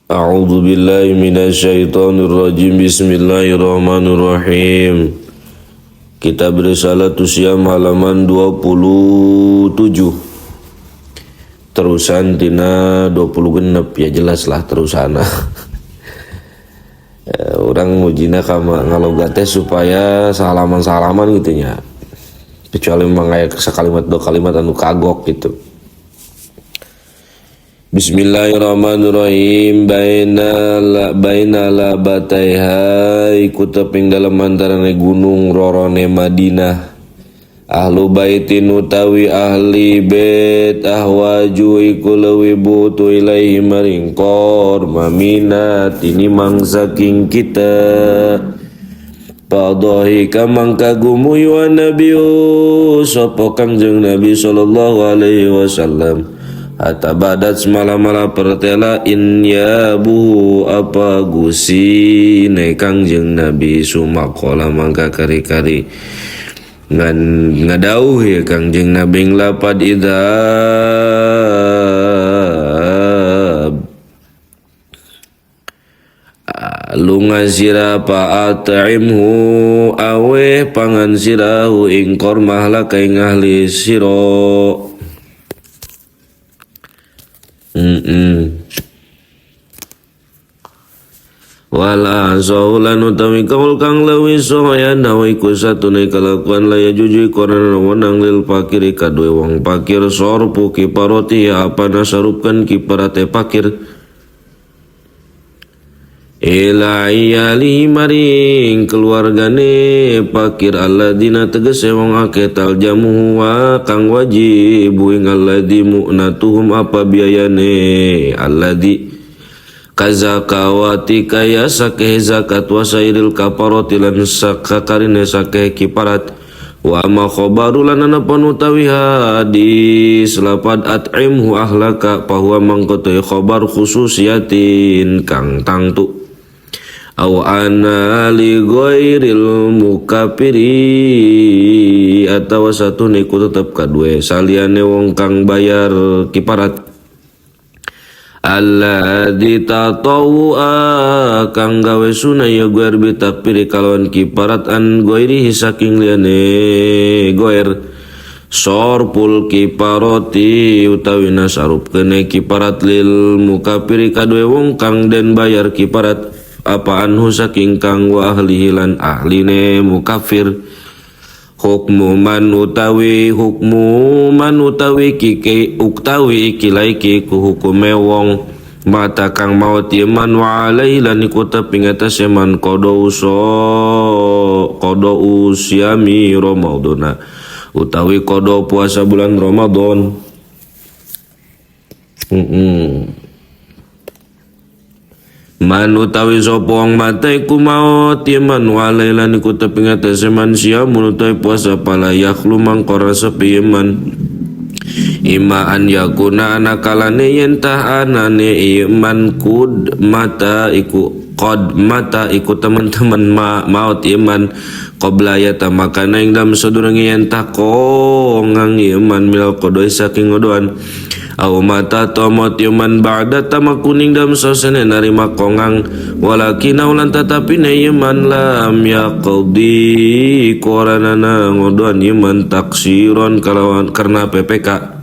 A'udzu billahi minasyaitonir rajim. Bismillahirrahmanirrahim. Kitab Risalatus Syam halaman 27. Terusan tina 20 genep ya jelas lah terusana. Orang mujina kama ngaloga teh supaya salaman-salaman gitu nya. Kecuali memang aya sakalimat dua kalimat anu kagok gitu. Bismillahirrahmanirrahim. Baina labataiha iku teping dalam antarane gunung rorone Madinah. Ahlu baitin utawi ahli bait ahwaju iku leuwih butuh ilaihi maring korma tini mangsa king kita. Padahika mangkagumu wa nabiyu sapa kangjeng Nabi sallallahu alaihi wasallam. Hatta badat semala-mala pertela in yabu apa gusi ne kangjeng Nabi sumakola mangka kari-kari ngadauh ya kangjeng Nabi nglapad idab lunga sira pa at'imhu awe pangan sirahu ing kormah lakai ngahli siro. Wala saulan utawi kaul kang lewi soya nawi ku satune kalakuan laya jujui korana wenang lil pakiri kadue wong pakir sorpu kiparoti apa nasarupkan kiparate pakir ila iyali maring keluargane pakir alladina tegese wong ake taljamu wa kang wajib ing alladhi mu'natuhum apa biayane alladhi kazakawati kaya sakeh zakat wasairil kaparoti lan sakakarine sakeh kiparat wa ma khobaru lan anapun utawi hadis lapad at'imhu ahlaka bahwa mangkotoy khobar khususiyatin kang tangtu aw ana li ghairil mukafiri atawa satune ku tetep kadue saliyane wong kang bayar kiparat alladzi tatawwa kang gawe sunaya guer bitakpiri kalon kiparat an ghairihi saking liyane goer sorpul kiparoti utawi nasarup kene kiparat lil mukafiri kadue wong kang den bayar kiparat apa anhu saking kang wa ahlihi lan ahline mukafir hukmu man utawi kike uktawi ikilaiki ku hukume wong mata kang maut iman wa alaihi lan iku teping atase man qada usyami ramadhana utawi qada puasa bulan Ramadan. Man utawi sapa wong mate iku maut iman walailan iku teping atase man siamun utawi puasa pala yakhlu mangkora sepi iman ima an yakuna anakalane yen tah anane iman kud mata iku qad mata iku teman-teman maut iman qabla yatamakana ing dalam sadurunge yen tah kongang iman mil qodoi saking ngodoan aw mata tomot yuman ba'da tamakuning dalam sosene narima kongang walakin ulan tetapi ne yuman lam yaqdi koranana ngodoan yuman taksiron kalawan karena PPK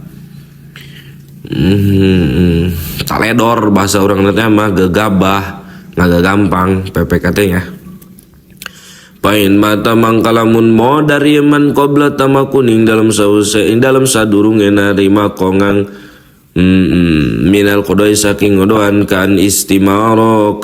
taledor bahasa orang nanti mah gegabah naga gampang PPK nya pain mata mangkalamun mo dari yuman qabla tamakuning dalam sause dalam sadurunge narima kongang minal qodoi saking ngodoan kan istimaro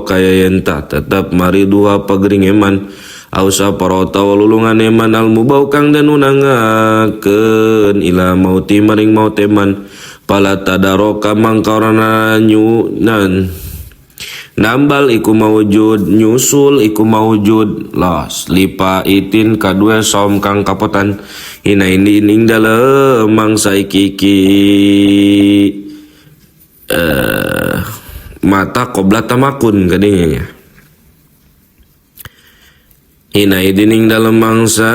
kaya yenta tetap mariduha pagering eman ausa parota walulungan eman al mubau kang dan unangakeun ila mauti maring maut eman pala tadaroka mangkarana nyunan nambal iku mawujud nyusul iku mawujud los lipa itin kadue som kang kapotan hina ini ning dalem mangsa iki mata qobla tamakun kadingnya hina idining dalam mangsa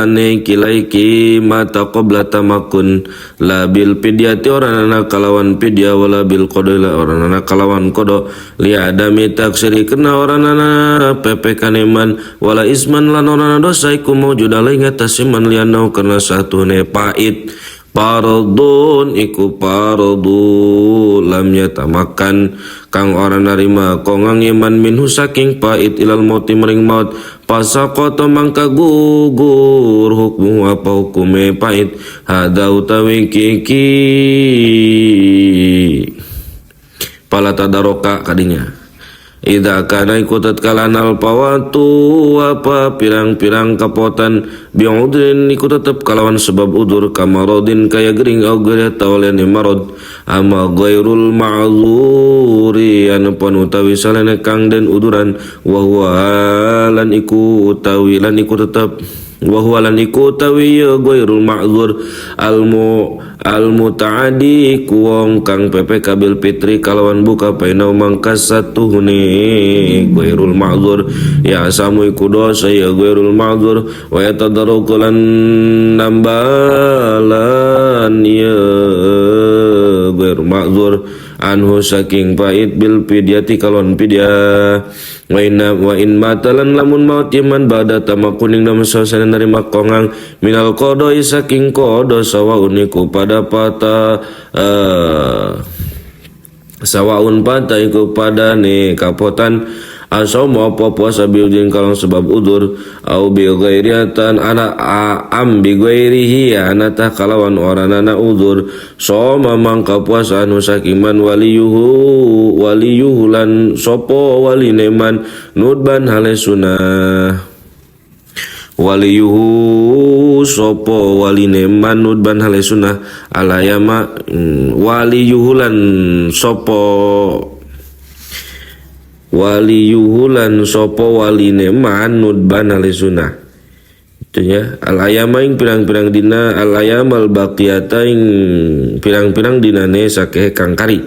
ne kilaiki mata qabla tamakun labil pidyati oranana kalawan pidya wala bil qadila oranana kalawan kodo li adami taksiri kena oranana pepekaneman wala isman lan oranana dosa iku mawjud alai ngatasiman lianau karena satu ne pait parodun iku parodu lam yatamakan kang orang narima kongang iman minhu saking pait ilal mauti mering maut pasaqata mangka gugur hukmu apa hukume pait hada utawi kiki pala tadaroka kadinya ida kana ikutat kalanal pawatu apa pirang-pirang kapotan bi'udrin iku tetep kalawan sebab udur kamarodin kaya gering au gaya tawalene marod ama ghairul ma'zuri anu panutawi salene kang den uduran wa huwa lan iku utawi lan iku tetep wa huwa lan iku utawi ya ghairul ma'zur al mutaadi kuwong kang PPK bil fitri kalawan buka painau mangkas satu huni ghairul ma'zur ya samu iku dosa ya ghairul ma'zur wa yatadarukulan nambalan ya ghairul ma'zur anhu saking pait bil pidyati kalon pidya wa in matalan lamun maut yaman bada tamakuning dalam suasana nerima kongang minal qadai saking qada sawaun iku pada pata sawaun pada iku pada ne kapotan asau mau apa puasa biudin kalau sebab udur au bi ghairiatan ana am bi ghairihi anata kalawan oranana udur so mangka puasa anu sakiman waliyuhu lan sopo walineman nudban hale sunah waliyuhu sopo walineman nudban hale sunah alayama waliyuhu lan sopo waliyuhulan sopo waline manud banale sunah itu ya alayama ing pirang-pirang dina alayamal baqiyata ing pirang-pirang dinane sakeh kang kari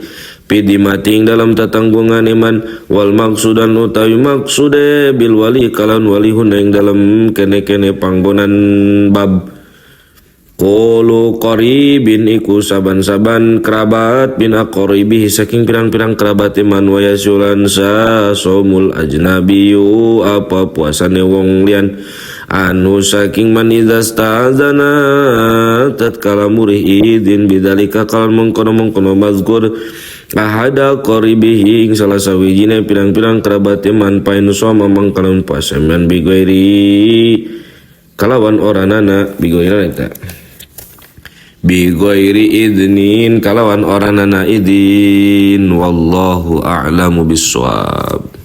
pidi mating dalam tatanggungan iman wal maksudan utawi maksude bil wali kalan walihun ing dalam kene-kene panggonan bab Kulu qaribin iku saban-saban kerabat bin aqribihi saking pirang-pirang kerabat iman wa yasulan sa somul ajnabiyu apa puasane wong lian anu saking man idastazana tatkala murih idin bidzalika kalan mengkono-mengkono mazkur ahada qaribihi ing salah sawijine pirang-pirang kerabat iman painu sama mangkalun paseman bigoiri kalawan oranana bigoira eta bi ghairi idnin kalawan oranana idin wallahu a'lamu bissawab.